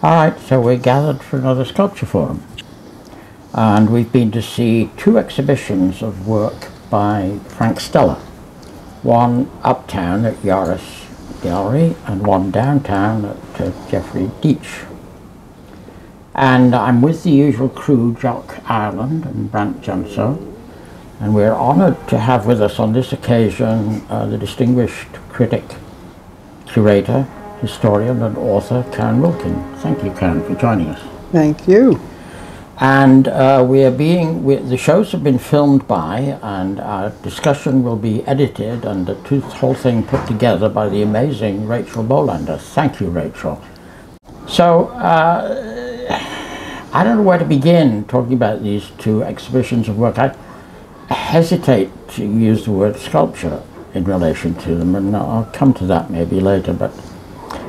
Alright, so we're gathered for another sculpture forum, and we've been to see two exhibitions of work by Stella. One uptown at Yares Gallery and one downtown at Jeffrey Deitch. And I'm with the usual crew, Jock, Ireland, and Brandt, Junceau, and we're honoured to have with us on this occasion the distinguished critic, curator, historian and author Karen Wilkin. Thank you, Karen, for joining us. Thank you. And the shows have been filmed by, and our discussion will be edited and the whole thing put together by the amazing Rachael Bohlander. Thank you, Rachael. So, I don't know where to begin talking about these two exhibitions of work. I hesitate to use the word sculpture in relation to them, and I'll come to that maybe later, but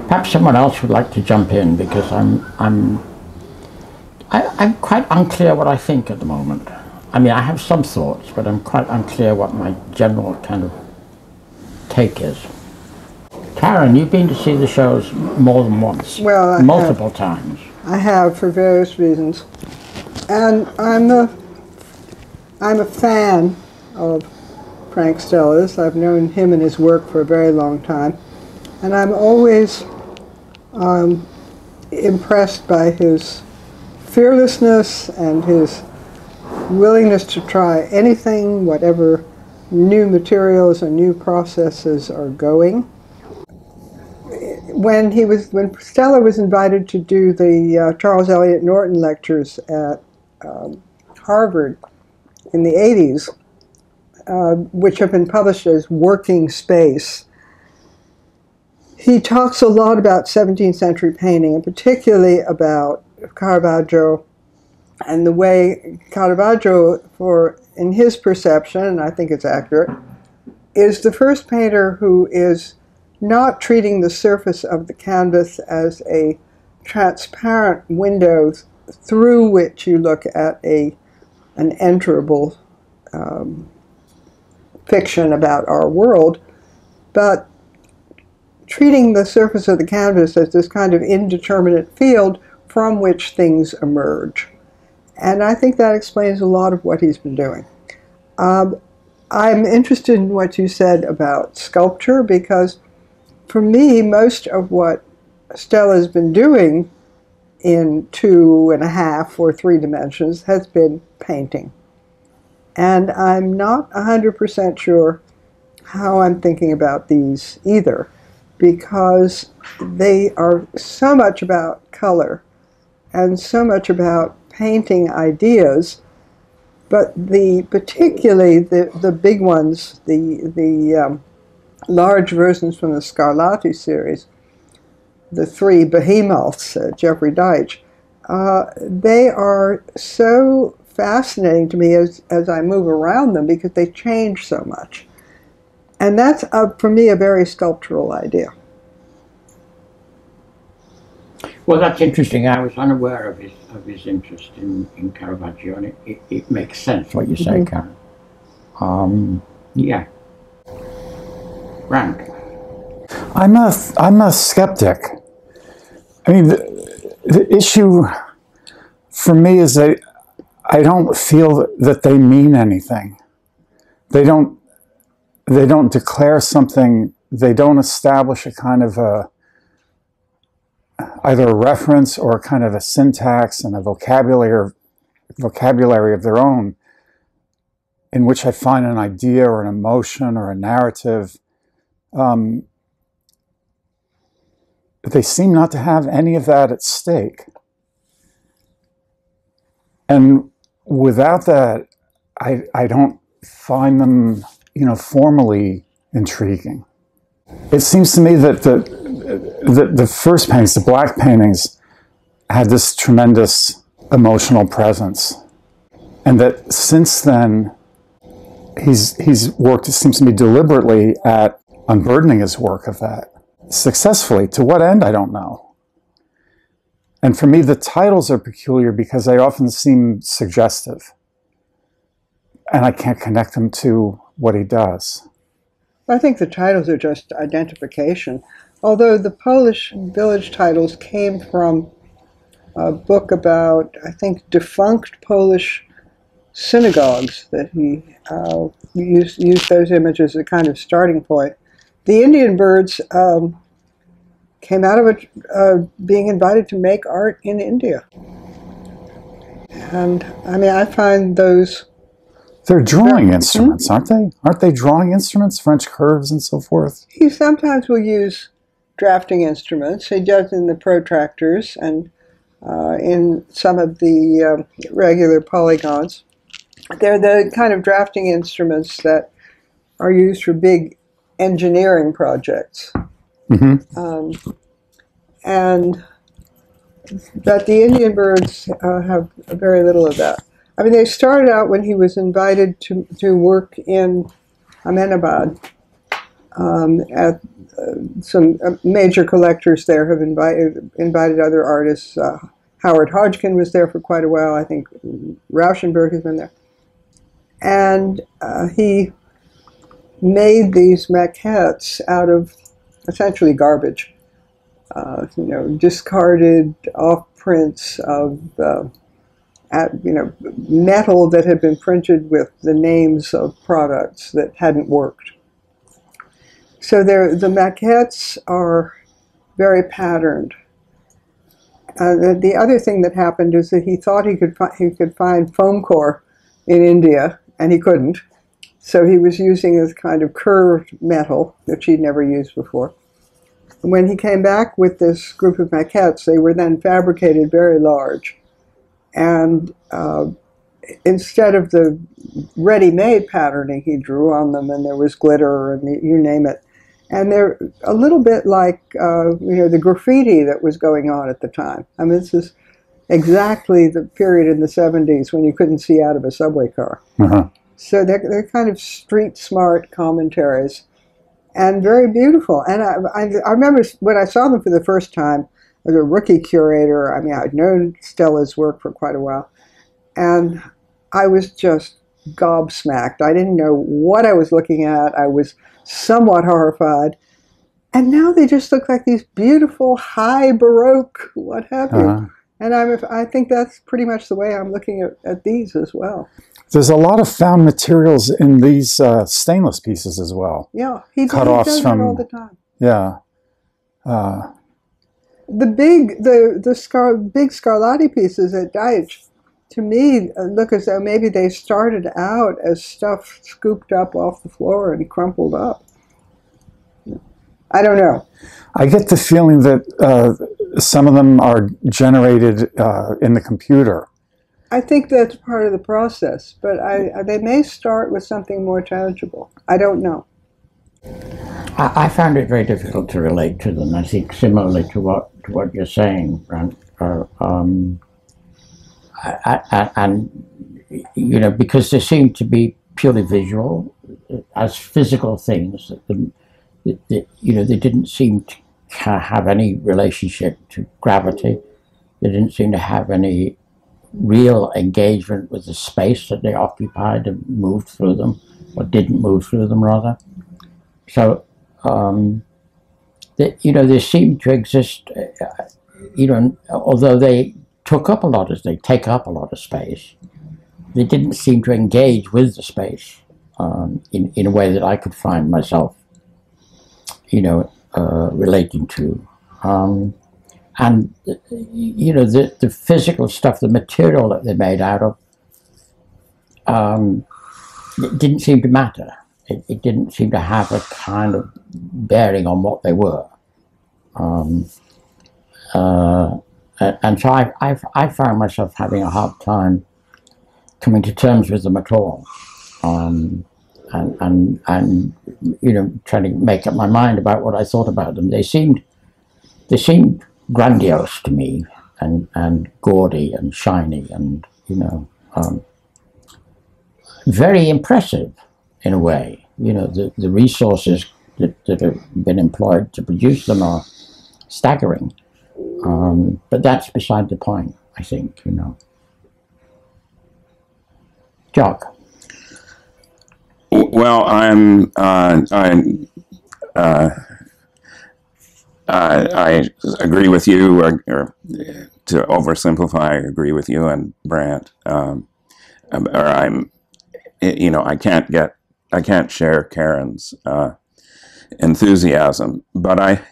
perhaps someone else would like to jump in, because I'm quite unclear what I think at the moment. I mean, I have some thoughts, but I'm quite unclear what my general kind of take is. Karen, you've been to see the shows more than once. Well, multiple times. I have, for various reasons. And I'm a fan of Stella's. I've known him and his work for a very long time. And I'm always impressed by his fearlessness and his willingness to try anything, whatever new materials and new processes are going. When Stella was invited to do the Charles Eliot Norton lectures at Harvard in the 80s, which have been published as Working Space, he talks a lot about 17th century painting, and particularly about Caravaggio, and the way Caravaggio, in his perception, and I think it's accurate, is the first painter who is not treating the surface of the canvas as a transparent window through which you look at an enterable fiction about our world, but treating the surface of the canvas as this kind of indeterminate field from which things emerge. And I think that explains a lot of what he's been doing. I'm interested in what you said about sculpture, because for me, most of what Stella's been doing in 2.5 or 3 dimensions has been painting. And I'm not 100% sure how I'm thinking about these either, because they are so much about color and so much about painting ideas, but particularly the big ones, the large versions from the Scarlatti series, the 3 behemoths, Jeffrey Deitch, they are so fascinating to me as I move around them, because they change so much. And that's, for me, a very sculptural idea. Well, that's interesting. I was unaware of his interest in Caravaggio, and it makes sense what you say, Karen. Yeah. Brandt. I'm a skeptic. I mean, the issue for me is that I don't feel that they mean anything. They don't declare something. They don't establish a kind of either a reference or kind of a syntax and a vocabulary of their own, in which I find an idea or an emotion or a narrative. They seem not to have any of that at stake. And without that, I don't find them, formally intriguing. It seems to me that the first paintings, the black paintings, had this tremendous emotional presence. And that since then, he's worked, it seems to me, deliberately at unburdening his work of that. Successfully. To what end, I don't know. And for me, the titles are peculiar because they often seem suggestive. And I can't connect them to what he does. I think the titles are just identification. Although the Polish village titles came from a book about, I think, defunct Polish synagogues that he used those images as a kind of starting point. The Indian birds came out of it being invited to make art in India. And I mean, I find those... They're drawing instruments, aren't they? Aren't they drawing instruments, French curves and so forth? He sometimes will use drafting instruments. He does in the protractors and in some of the regular polygons. They're the kind of drafting instruments that are used for big engineering projects. But the Indian birds have very little of that. I mean, they started out when he was invited to work in Ahmedabad. At some major collectors there have invited other artists. Howard Hodgkin was there for quite a while. I think Rauschenberg has been there. And he made these maquettes out of essentially garbage. Discarded off-prints of metal that had been printed with the names of products that hadn't worked. So the maquettes are very patterned. The other thing that happened is that he thought he could find foam core in India, and he couldn't. So he was using this kind of curved metal, which he'd never used before. When he came back with this group of maquettes, they were then fabricated very large. And instead of the ready-made patterning he drew on them, and there was glitter and you name it. And they're a little bit like, the graffiti that was going on at the time. I mean, this is exactly the period in the 70s when you couldn't see out of a subway car. So they're kind of street-smart commentaries. And very beautiful. And I remember when I saw them for the first time as a rookie curator. I mean, I'd known Stella's work for quite a while. And I was just gobsmacked. I didn't know what I was looking at. I was somewhat horrified. And now they just look like these beautiful, high Baroque, what have you. And I think that's pretty much the way I'm looking at these as well. There's a lot of found materials in these stainless pieces as well. Yeah, he does that all the time. Yeah. The big Scarlatti pieces at Deitch, to me, look as though maybe they started out as stuff scooped up off the floor and crumpled up. I don't know. I get the feeling that some of them are generated in the computer. I think that's part of the process, but they may start with something more tangible. I don't know. I found it very difficult to relate to them. I think similarly to what you're saying, Brandt. And because they seem to be purely visual, as physical things, they didn't seem to have any relationship to gravity. They didn't seem to have any real engagement with the space that they occupied and moved through them, or didn't move through them, rather. So, they seem to exist, although they take up a lot of space, they didn't seem to engage with the space in a way that I could find myself, relating to. And the physical stuff, the material that they're made out of, it didn't seem to matter. It didn't seem to have a kind of bearing on what they were. And so I found myself having a hard time coming to terms with them at all, and trying to make up my mind about what I thought about them. They seemed grandiose to me, and gaudy and shiny, and very impressive in a way. The resources that have been employed to produce them are staggering. But that's beside the point, I think. Jock. Well, I agree with you. to oversimplify, I agree with you and Brandt. I can't share Karen's enthusiasm, but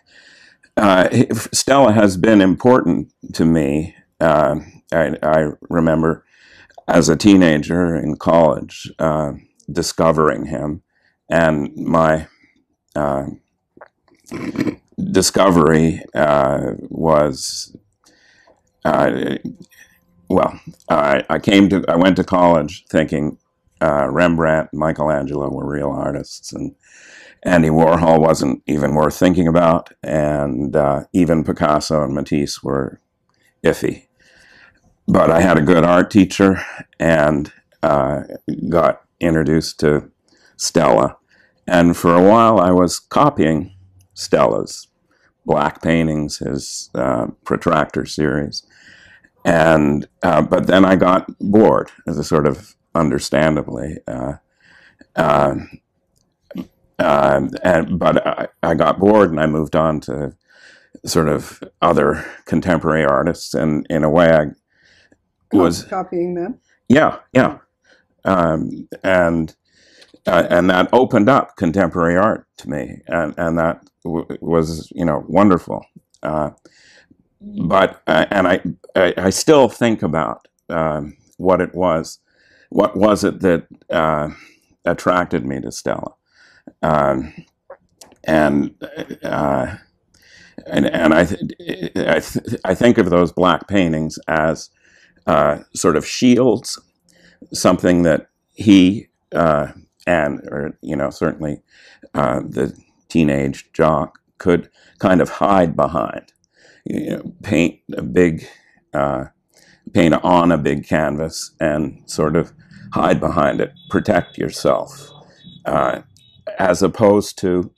Stella has been important to me. I remember as a teenager in college discovering him, and my discovery was I went to college thinking Rembrandt, Michelangelo were real artists, and Andy Warhol wasn't even worth thinking about, and even Picasso and Matisse were iffy. But I had a good art teacher and got introduced to Stella, and for a while I was copying Stella's black paintings, his protractor series, and but then I got bored, as a sort of understandably. But I got bored, and I moved on to sort of other contemporary artists, and in a way I was copying them. Yeah, and that opened up contemporary art to me, and that was wonderful. But I still think about what it was. What was it that attracted me to Stella? And I think of those black paintings as sort of shields, something that he certainly the teenage Jock could kind of hide behind. Paint on a big canvas and sort of hide behind it, protect yourself, as opposed to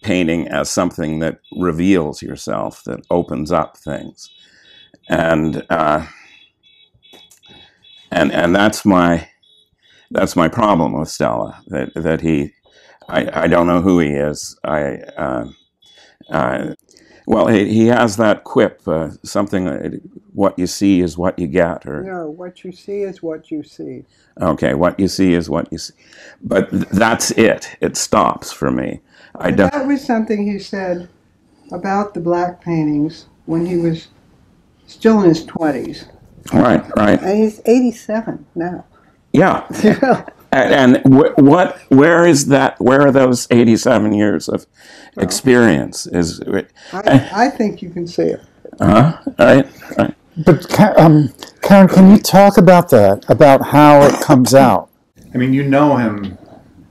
painting as something that reveals yourself, that opens up things, and that's my problem with Stella. That I don't know who he is. Well, he has that quip, something, what you see is what you get, or... No, what you see is what you see. Okay, what you see is what you see. But that's it. It stops for me. That was something he said about the black paintings when he was still in his 20s. Right. And he's 87 now. Yeah. And where is that? Where are those 87 years of experience? I think you can see it. Right. But Karen, can you talk about that? About how it comes out? I mean, you know him.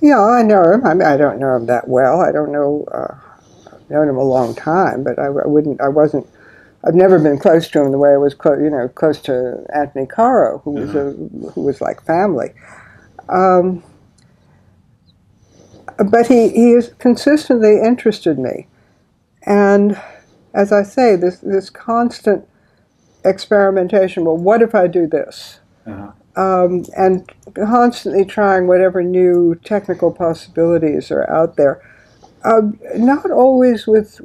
Yeah, I know him. I mean, I don't know him that well. I don't know. I've known him a long time, but I've never been close to him the way I was close to Anthony Caro, who was like family. But he has consistently interested me, and as I say, this constant experimentation. Well, what if I do this? And constantly trying whatever new technical possibilities are out there. Not always with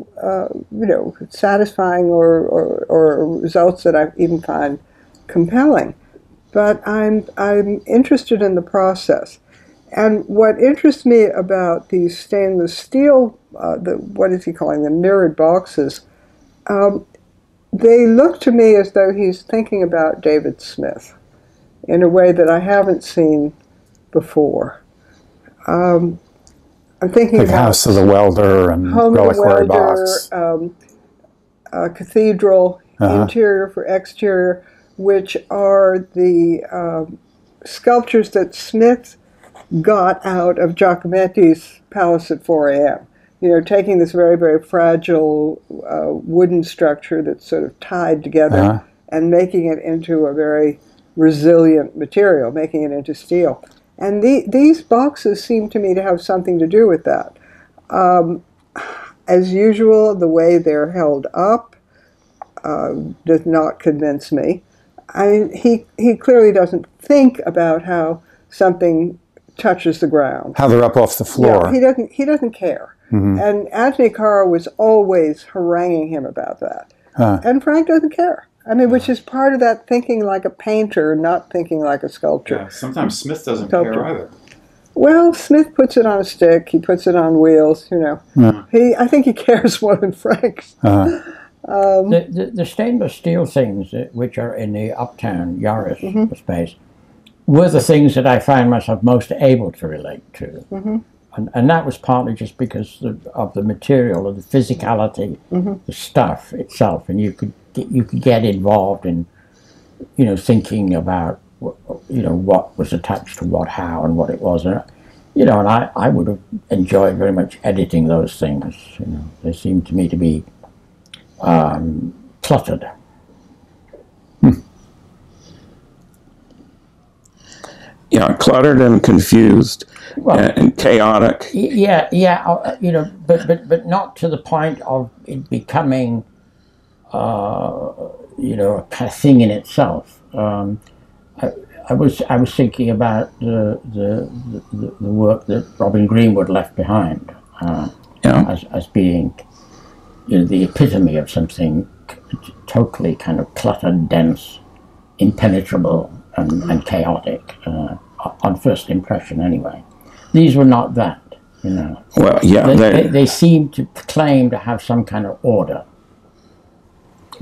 satisfying or results that I even find compelling, but I'm interested in the process. And what interests me about these stainless steel, what is he calling them, mirrored boxes, they look to me as though he's thinking about David Smith in a way that I haven't seen before. I'm thinking like about House of the Welder and Reliquary Box. Cathedral, interior for exterior, which are the sculptures that Smith got out of Giacometti's Palace at 4 a.m. Taking this very, very fragile wooden structure that's sort of tied together and making it into a very resilient material, making it into steel. And these boxes seem to me to have something to do with that. As usual, the way they're held up does not convince me. I mean, he clearly doesn't think about how something touches the ground. How they're up off the floor. Yeah, he doesn't care. Mm-hmm. And Anthony Caro was always haranguing him about that. And Frank doesn't care. I mean, which is part of that thinking like a painter, not thinking like a sculptor. Yeah, sometimes Smith doesn't Sculptor. care either. Well, Smith puts it on a stick. He puts it on wheels. You know, Yeah. I think he cares more than Frank. The stainless steel things which are in the Uptown Yares space were the things that I find myself most able to relate to. And that was partly just because of the material, of the physicality, the stuff itself, and you could get involved in, you know, thinking about, you know, what was attached to what, how, and what it was, and you know, and I would have enjoyed very much editing those things. You know, they seem to me to be cluttered. Yeah, cluttered and confused, and chaotic. Yeah, you know, but not to the point of it becoming, you know, a kind of thing in itself. I was thinking about the work that Robin Greenwood left behind, as being, you know, the epitome of something totally kind of cluttered, dense, impenetrable, and chaotic, on first impression anyway. These were not that, you know. Well, yeah. They seemed to claim to have some kind of order,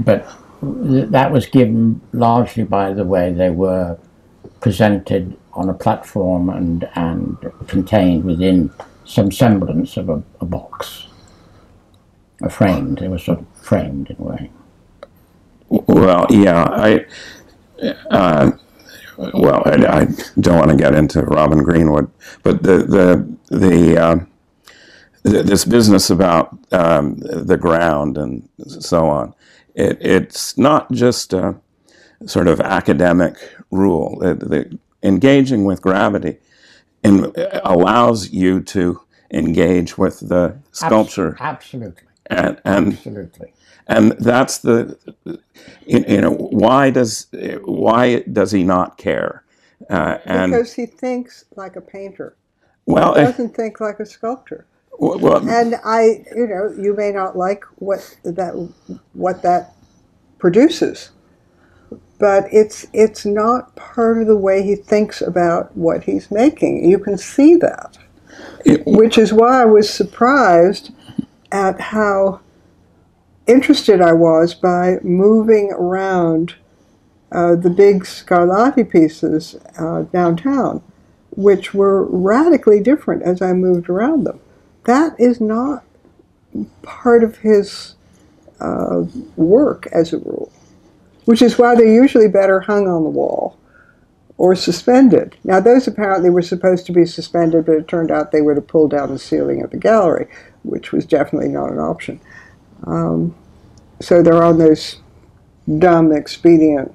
but that was given largely by the way they were presented on a platform and contained within some semblance of a box. Framed. They were sort of framed in a way. Well, yeah, I don't want to get into Robin Greenwood, but this business about the ground and so on, it's not just a sort of academic rule. Engaging with gravity allows you to engage with the sculpture. Absolutely. Absolutely. And that's the, you know, why does he not care? Because he thinks like a painter. Well, he doesn't think like a sculptor. Well, and you know, you may not like what that produces, but it's not part of the way he thinks about what he's making. You can see that, which is why I was surprised at how interested I was by moving around the big Scarlatti pieces downtown, which were radically different as I moved around them. That is not part of his work as a rule, which is why they're usually better hung on the wall or suspended. Now, those apparently were supposed to be suspended, but it turned out they were to pull down the ceiling of the gallery, which was definitely not an option. So they're on those dumb, expedient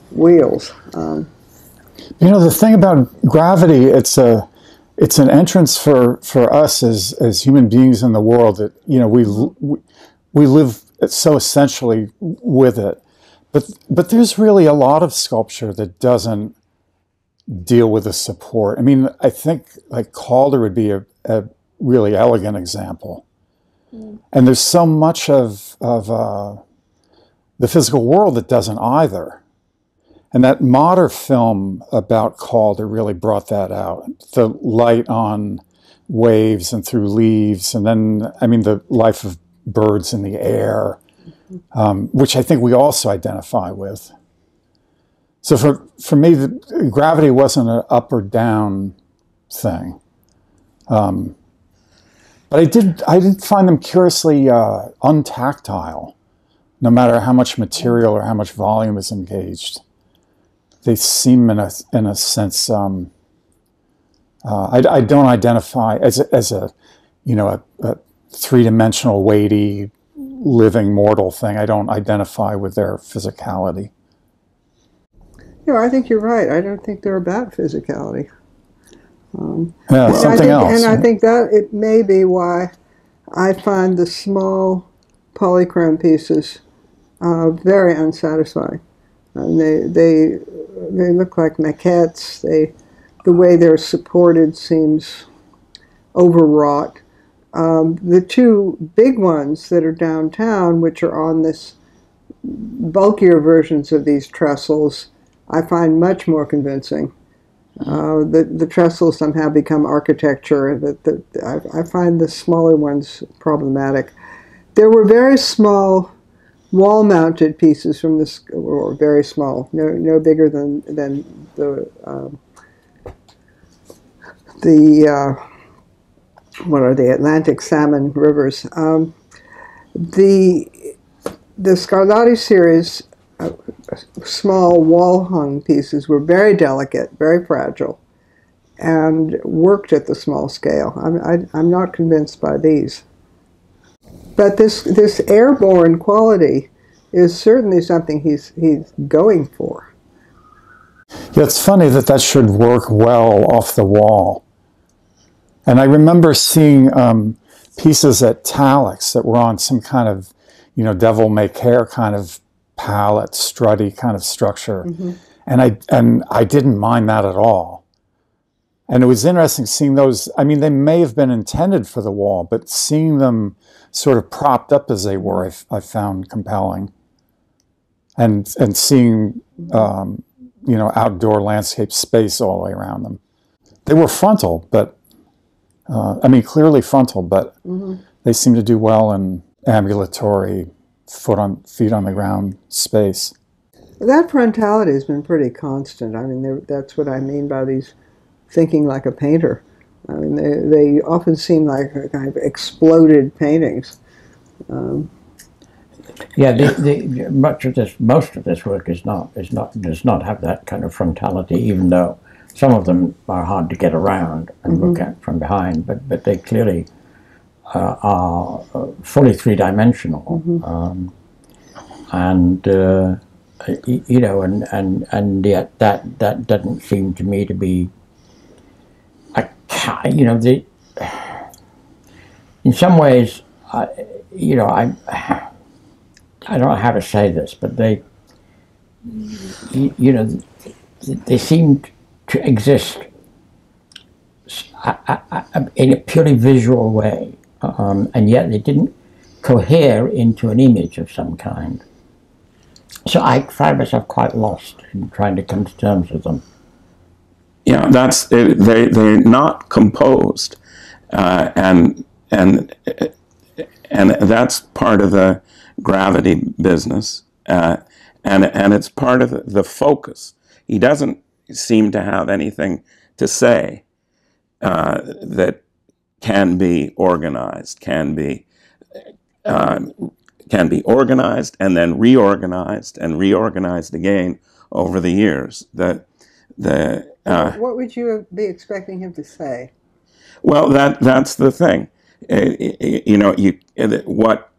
wheels. You know, the thing about gravity, it's an entrance for us as human beings in the world that, you know, we live so essentially with it. But there's really a lot of sculpture that doesn't deal with the support. I mean, I think like Calder would be a really elegant example. And there's so much of the physical world that doesn't either. And that Motter film about Calder really brought that out. The light on waves and through leaves, and then, I mean, the life of birds in the air, which I think we also identify with. So for me, gravity wasn't an up or down thing. But I did find them curiously untactile, no matter how much material or how much volume is engaged. They seem, in a sense, I don't identify as a you know, a three-dimensional, weighty, living, mortal thing. I don't identify with their physicality. Yeah, I think you're right. I don't think they're about physicality. Something else. And I think that it may be why I find the small polychrome pieces very unsatisfying. They look like maquettes. The way they're supported seems overwrought. The two big ones that are downtown, which are on this bulkier versions of these trestles I find much more convincing. The trestles somehow become architecture. I find the smaller ones problematic. There were very small wall-mounted pieces from this, or very small, no bigger than the what are the Atlantic salmon rivers. The Scarlatti series, small wall-hung pieces were very delicate, very fragile, and worked at the small scale. I'm not convinced by these. But this airborne quality is certainly something he's going for. Yeah, it's funny that should work well off the wall. And I remember seeing pieces at Talix that were on some kind of, devil may care kind of palette, strutty kind of structure. Mm-hmm. And I didn't mind that at all. And it was interesting seeing those. I mean, they may have been intended for the wall, but seeing them sort of propped up as they were, I found compelling. And seeing, outdoor landscape space all the way around them. They were frontal, but, clearly frontal, but mm-hmm. They seem to do well in ambulatory, feet on the ground space. That frontality has been pretty constant. I mean, that's what I mean by these thinking like a painter. I mean, they often seem like kind of exploded paintings. Most of this work does not have that kind of frontality, even though some of them are hard to get around and mm-hmm. look at from behind. But they clearly are fully three-dimensional, mm-hmm. And yet that doesn't seem to me to be in some ways, I don't know how to say this, but they seemed to exist in a purely visual way, and yet they didn't cohere into an image of some kind. So I find myself quite lost in trying to come to terms with them. Yeah, they're not composed, and that's part of the gravity business, and it's part of the focus. He doesn't seem to have anything to say that can be organized, can be organized and then reorganized and reorganized again over the years. What would you be expecting him to say? Well, that's the thing. What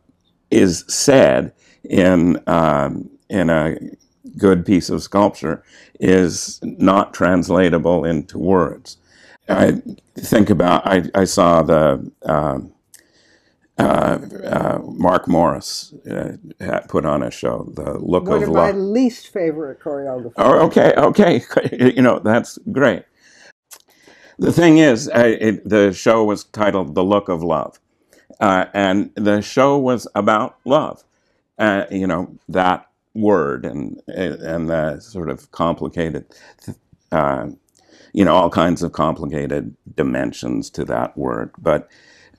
is said in a good piece of sculpture is not translatable into words. I think about, I saw the Mark Morris put on a show, The Look of Love. One of my least favorite choreographers. Oh, okay. That's great. The thing is, the show was titled The Look of Love. And the show was about love. That word and the sort of complicated, all kinds of complicated dimensions to that word. But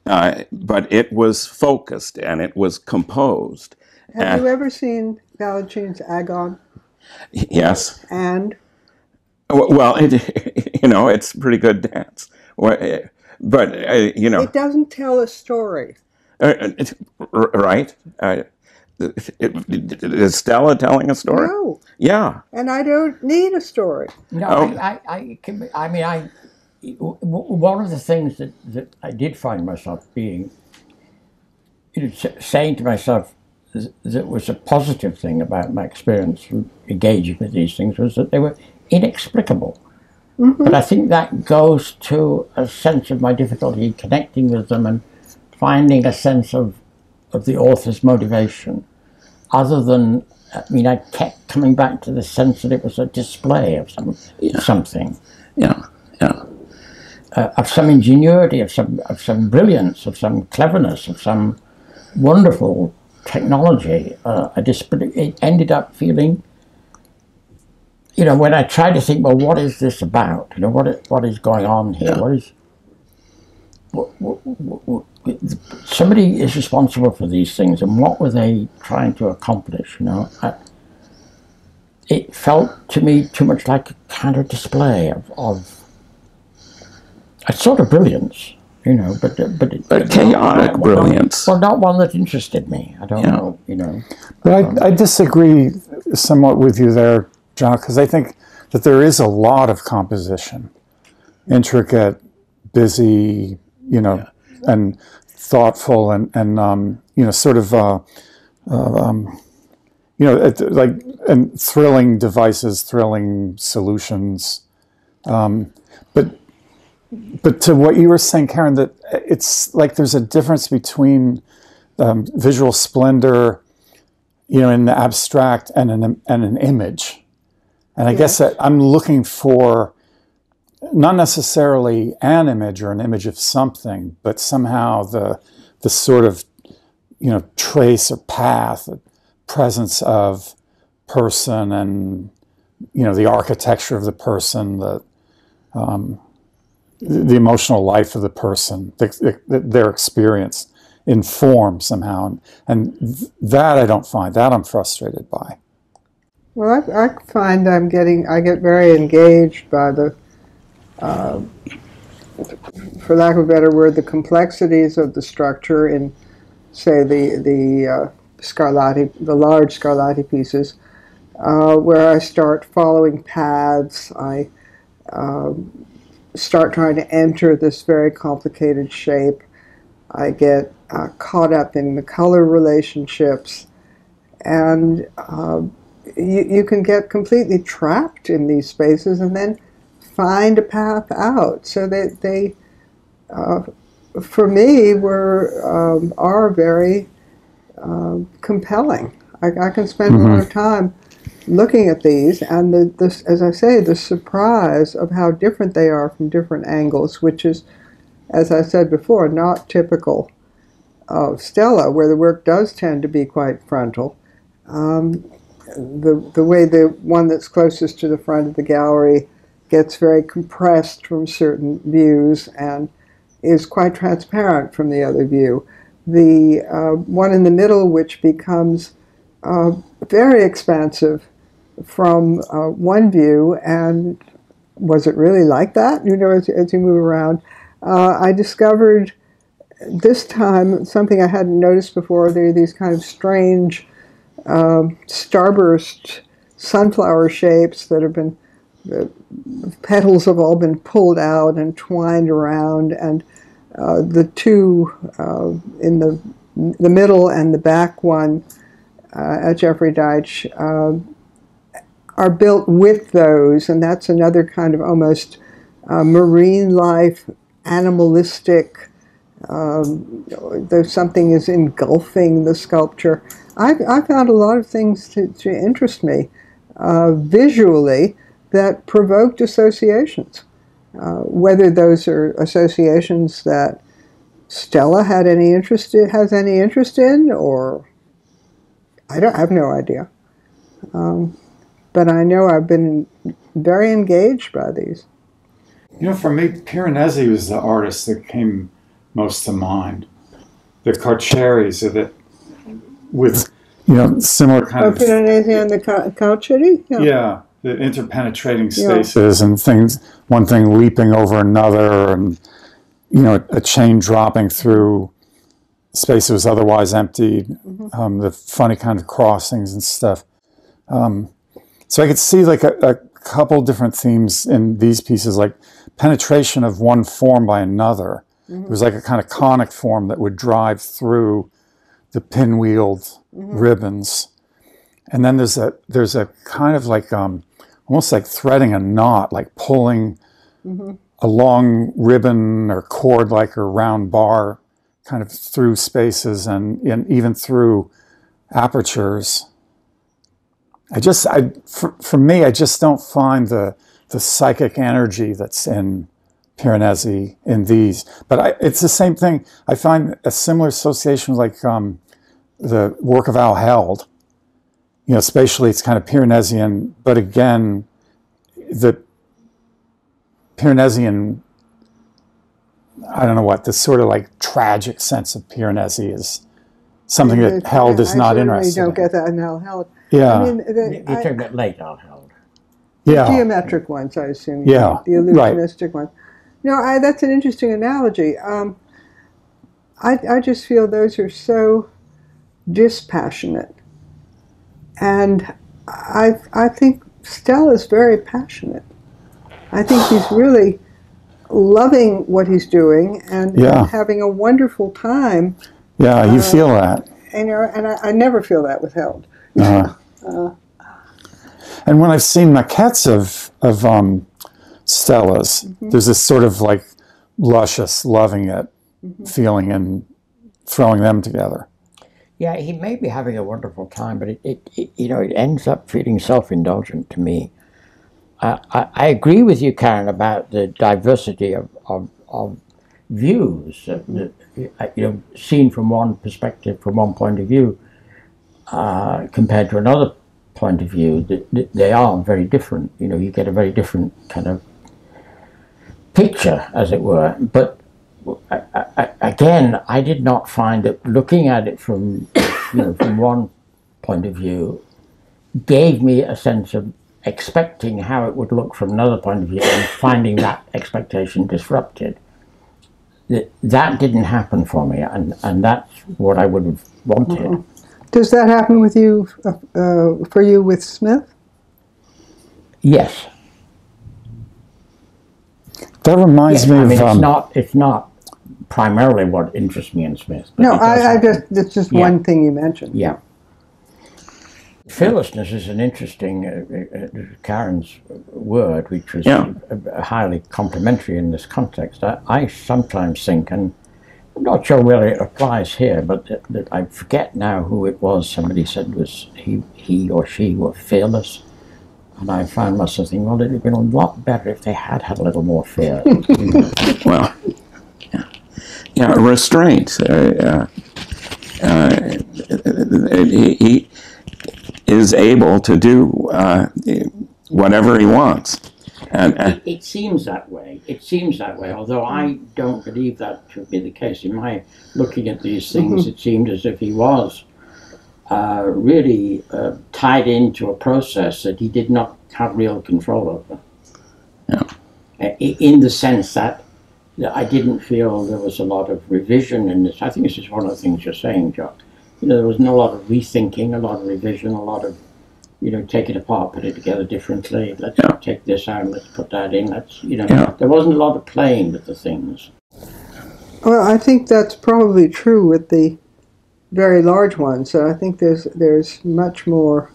it was focused and it was composed. Have you ever seen Balanchine's Agon? Yes. And? Well, it's a pretty good dance. But, it doesn't tell a story. Right? Is Stella telling a story? No. Yeah. And I don't need a story. No, one of the things that I did find myself being, saying to myself that was a positive thing about my experience from engaging with these things was that they were inexplicable. Mm-hmm. But I think that goes to a sense of my difficulty connecting with them and finding a sense of the author's motivation, other than, I kept coming back to the sense that it was a display of something. Yeah. Of some ingenuity, of some brilliance, of some cleverness, of some wonderful technology. But it ended up feeling, you know, when I tried to think, well, what is this about? You know, what is going on here? Somebody is responsible for these things, and what were they trying to accomplish? You know, it felt to me too much like a kind of display of a sort of brilliance, you know, but chaotic brilliance. Well, not one that interested me. I don't know, you know. But I disagree somewhat with you there, Jock, because I think that there is a lot of composition, intricate, busy, you know, and thoughtful, and you know, sort of you know, and thrilling devices, thrilling solutions. But to what you were saying, Karen, that it's like there's a difference between visual splendor, you know, in the abstract and an image. And I guess that I'm looking for not necessarily an image or an image of something, but somehow the sort of, you know, trace or path, presence of person, and, you know, the architecture of the person, the emotional life of the person, their experience in form somehow, and that I don't find, that I'm frustrated by. Well, I find I get very engaged by the, for lack of a better word, the complexities of the structure in, say, the Scarlatti, the large Scarlatti pieces, where I start following paths. I start trying to enter this very complicated shape. I get caught up in the color relationships, and you can get completely trapped in these spaces and then find a path out. So they for me, are very compelling. I can spend a lot of time looking at these, and as I say, the surprise of how different they are from different angles, which is, as I said before, not typical of Stella, where the work does tend to be quite frontal. The way the one that's closest to the front of the gallery gets very compressed from certain views and is quite transparent from the other view. The one in the middle, which becomes very expansive from one view, and was it really like that? You know, as you move around, I discovered this time something I hadn't noticed before. There are these kind of strange starburst sunflower shapes that have been, the petals have all been pulled out and twined around, and the two in the middle and the back one at Jeffrey Deitch are built with those, and that's another kind of almost marine life, animalistic, though something is engulfing the sculpture. I found a lot of things to interest me visually that provoked associations. Whether those are associations that Stella has any interest in, or I have no idea. But I know I've been very engaged by these. You know, for me, Piranesi was the artist that came most to mind. The Carceres of it, with, you know, similar kind of... Piranesi and the Carceri? Yeah, the interpenetrating spaces and things, one thing leaping over another, and, you know, a chain dropping through space that was otherwise emptied, the funny kind of crossings and stuff. So I could see like a couple different themes in these pieces, like penetration of one form by another. It was like a kind of conic form that would drive through the pinwheeled ribbons. And then there's a kind of like almost like threading a knot, like pulling a long ribbon or cord, like a round bar, kind of through spaces and even through apertures. For me, I just don't find the psychic energy that's in Piranesi in these. But it's the same thing. I find a similar association with like the work of Al Held, you know, spatially it's kind of Piranesian, but again, the Piranesian, I don't know what, this sort of like tragic sense of Piranesi is something that Held is not interested in. I don't get that in Al Held. Yeah. I mean, You're talking about late Al Held. Yeah. The geometric ones, I assume. Yeah. The illusionistic ones. No, that's an interesting analogy. I just feel those are so dispassionate. And I think Stella's very passionate. I think he's really loving what he's doing and having a wonderful time. Yeah, you feel that. And I never feel that with Held. And when I've seen maquettes of Stella's, there's this sort of like luscious, loving it feeling and throwing them together. Yeah, he may be having a wonderful time, but it ends up feeling self-indulgent to me. I agree with you, Karen, about the diversity of views, seen from one perspective, from one point of view, compared to another point of view. They are very different. You know, you get a very different kind of picture, as it were. But again, I did not find that looking at it from from one point of view gave me a sense of expecting how it would look from another point of view and finding that expectation disrupted. That didn't happen for me, and that's what I would have wanted. Does that happen with you, for you with Smith? Yes. That reminds me of... it's not primarily what interests me in Smith. No, it's just one thing you mentioned. Yeah. Fearlessness is an interesting, Karen's word, which was highly complimentary in this context. I sometimes think, and I'm not sure whether it applies here, but that I forget now who it was. Somebody said was he or she were fearless. And I found myself thinking, well, it would have been a lot better if they had a little more fear. Well, restraint. He is able to do whatever he wants. And it seems that way. It seems that way, although I don't believe that to be the case. In my looking at these things, it seemed as if he was really tied into a process that he did not have real control over. Yeah. In the sense that I didn't feel there was a lot of revision in this. I think this is one of the things you're saying, Jock. There was not a lot of rethinking, a lot of revision, a lot of, take it apart, put it together differently. Let's take this out, let's put that in. There wasn't a lot of playing with the things. Well, I think that's probably true with the very large ones. So I think there's much more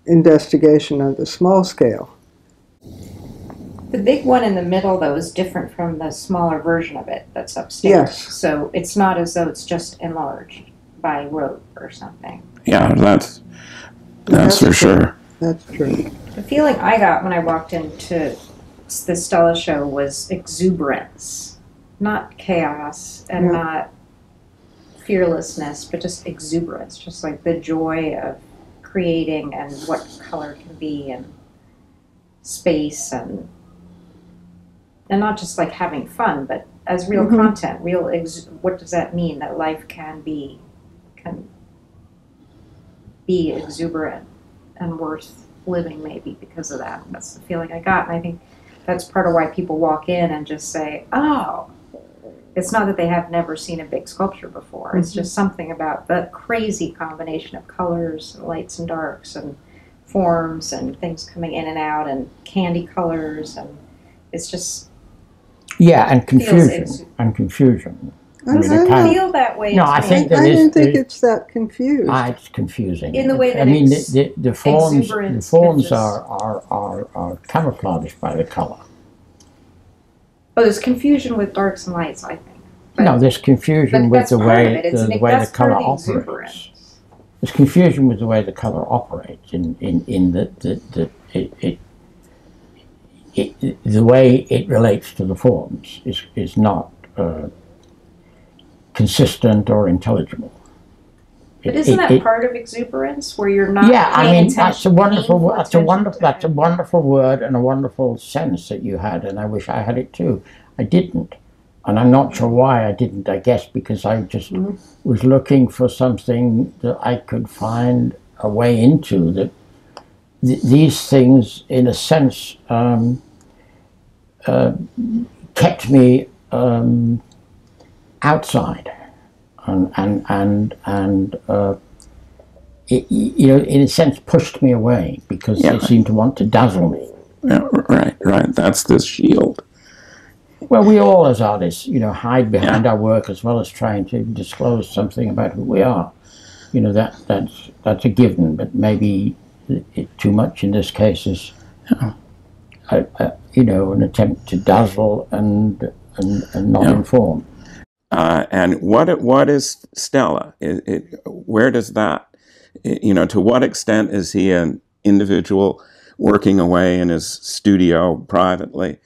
investigation on the small scale. The big one in the middle, though, is different from the smaller version of it that's upstairs. Yes. So it's not as though it's just enlarged by rope or something. Yeah, that's for sure. That's true. The feeling I got when I walked into the Stella show was exuberance, not chaos and not fearlessness, but just exuberance, just like the joy of creating and what color can be and space and not just like having fun, but as real content, what does that mean? That life can be exuberant and worth living, maybe because of that. That's the feeling I got, and I think that's part of why people walk in and just say, oh, it's not that they have never seen a big sculpture before. It's just something about the crazy combination of colors and lights and darks and forms and things coming in and out and candy colors, and it's just and confusion. I don't feel that way. No, I think I don't think it's that confused. It's confusing. In the way that the forms are camouflaged by the color. Oh, there's confusion with darks and lights, I think. No, there's confusion with the way the color operates. There's confusion with the way the color operates in the way it relates to the forms is not consistent or intelligible. But isn't that part of exuberance, where you're not yeah, I paying mean, that's a attention, wonderful, meaningful that's a wonderful, attention that's a wonderful word and a wonderful sense that you had, and I wish I had it too. I didn't, and I'm not sure why I didn't. I guess because I just was looking for something that I could find a way into, that these things, in a sense, kept me outside, and it, you know, in a sense, pushed me away because they seemed to want to dazzle me. Yeah, right. That's this shield. Well, we all, as artists, you know, hide behind our work as well as trying to disclose something about who we are. You know, that's a given, but maybe too much in this case is, you know, an attempt to dazzle and not inform. And what is Stella? Where does that, you know, to what extent is he an individual working away in his studio privately,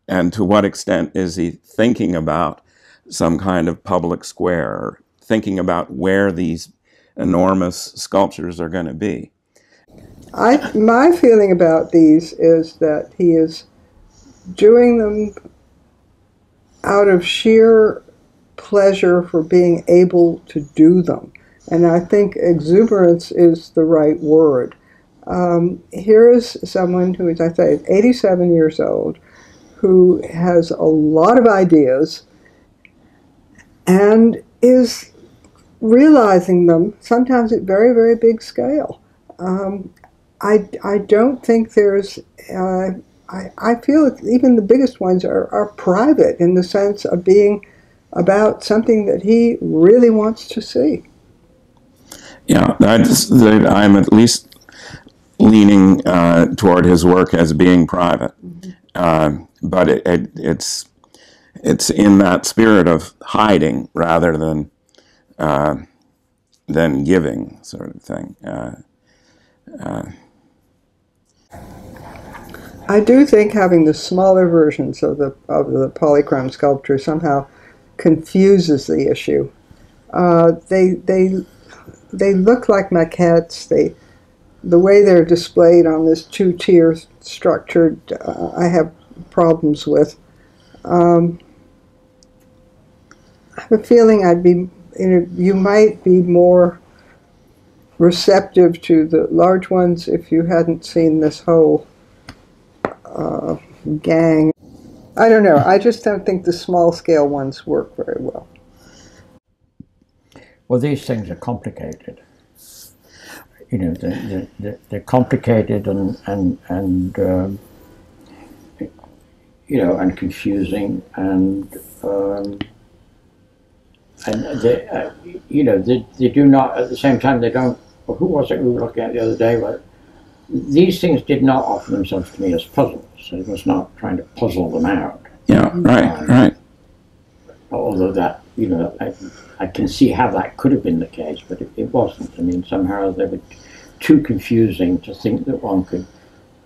and to what extent is he thinking about some kind of public square, or thinking about where these enormous sculptures are going to be? My feeling about these is that he is doing them out of sheer pleasure for being able to do them. And I think exuberance is the right word. Here is someone who is, I say, 87 years old, who has a lot of ideas and is realizing them, sometimes at very, very big scale. I don't think there's, I feel that even the biggest ones are private in the sense of being about something that he really wants to see. Yeah, I'm at least leaning toward his work as being private, but it's in that spirit of hiding rather than giving, sort of thing. I do think having the smaller versions of the polychrome sculpture somehow confuses the issue. They look like maquettes. The way they're displayed on this two-tier structure, I have problems with. I have a feeling I'd be, you might be more receptive to the large ones if you hadn't seen this whole gang. I don't know. I just don't think the small-scale ones work very well. Well, these things are complicated. You know, they're complicated and you know, and confusing, and they, you know, they do not, at the same time, they don't. Well, who was it we were looking at the other day? But these things did not offer themselves to me as puzzles. So it was not trying to puzzle them out. Yeah, right. Although that, you know, I can see how that could have been the case, but it wasn't. I mean, somehow they were too confusing to think that one could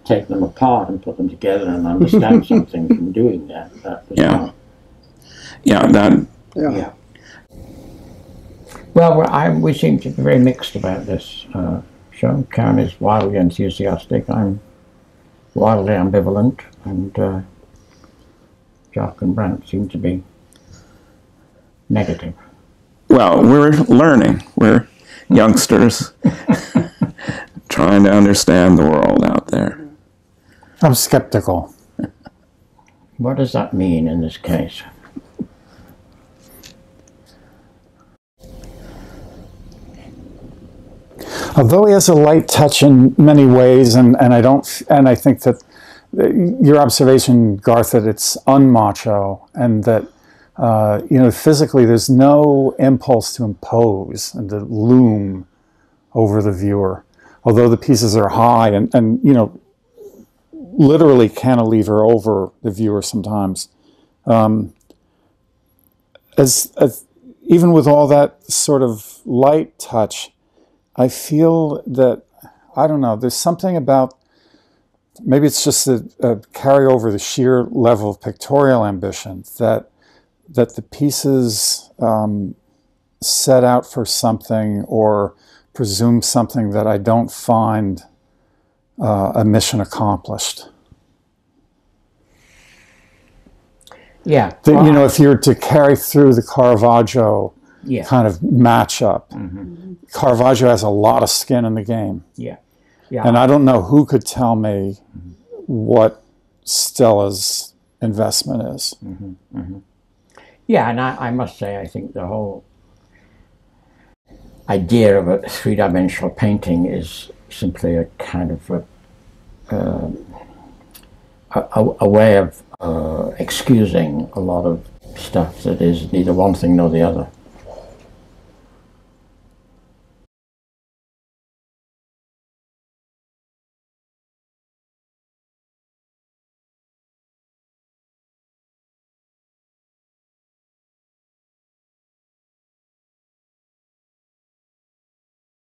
take them apart and put them together and understand something from doing that. That was not. Yeah. Well, we seem to be very mixed about this show. Karen is wildly enthusiastic. I'm wildly ambivalent, and Jock and Brandt seem to be negative. Well, we're learning. We're youngsters trying to understand the world out there. I'm skeptical. What does that mean in this case? Although he has a light touch in many ways, and I think that your observation, Garth, that it's unmacho, and that you know, physically there's no impulse to impose and to loom over the viewer. Although the pieces are high and you know, literally cantilever over the viewer sometimes. As even with all that sort of light touch, I feel that, I don't know, there's something about, maybe it's just a carry over the sheer level of pictorial ambition, that the pieces set out for something or presume something that I don't find a mission accomplished. Yeah. You know, if you're to carry through the Caravaggio kind of matchup, Caravaggio has a lot of skin in the game. Yeah. Yeah. And I don't know who could tell me what Stella's investment is. Yeah, and I must say, I think the whole idea of a three-dimensional painting is simply a kind of a way of excusing a lot of stuff that is neither one thing nor the other.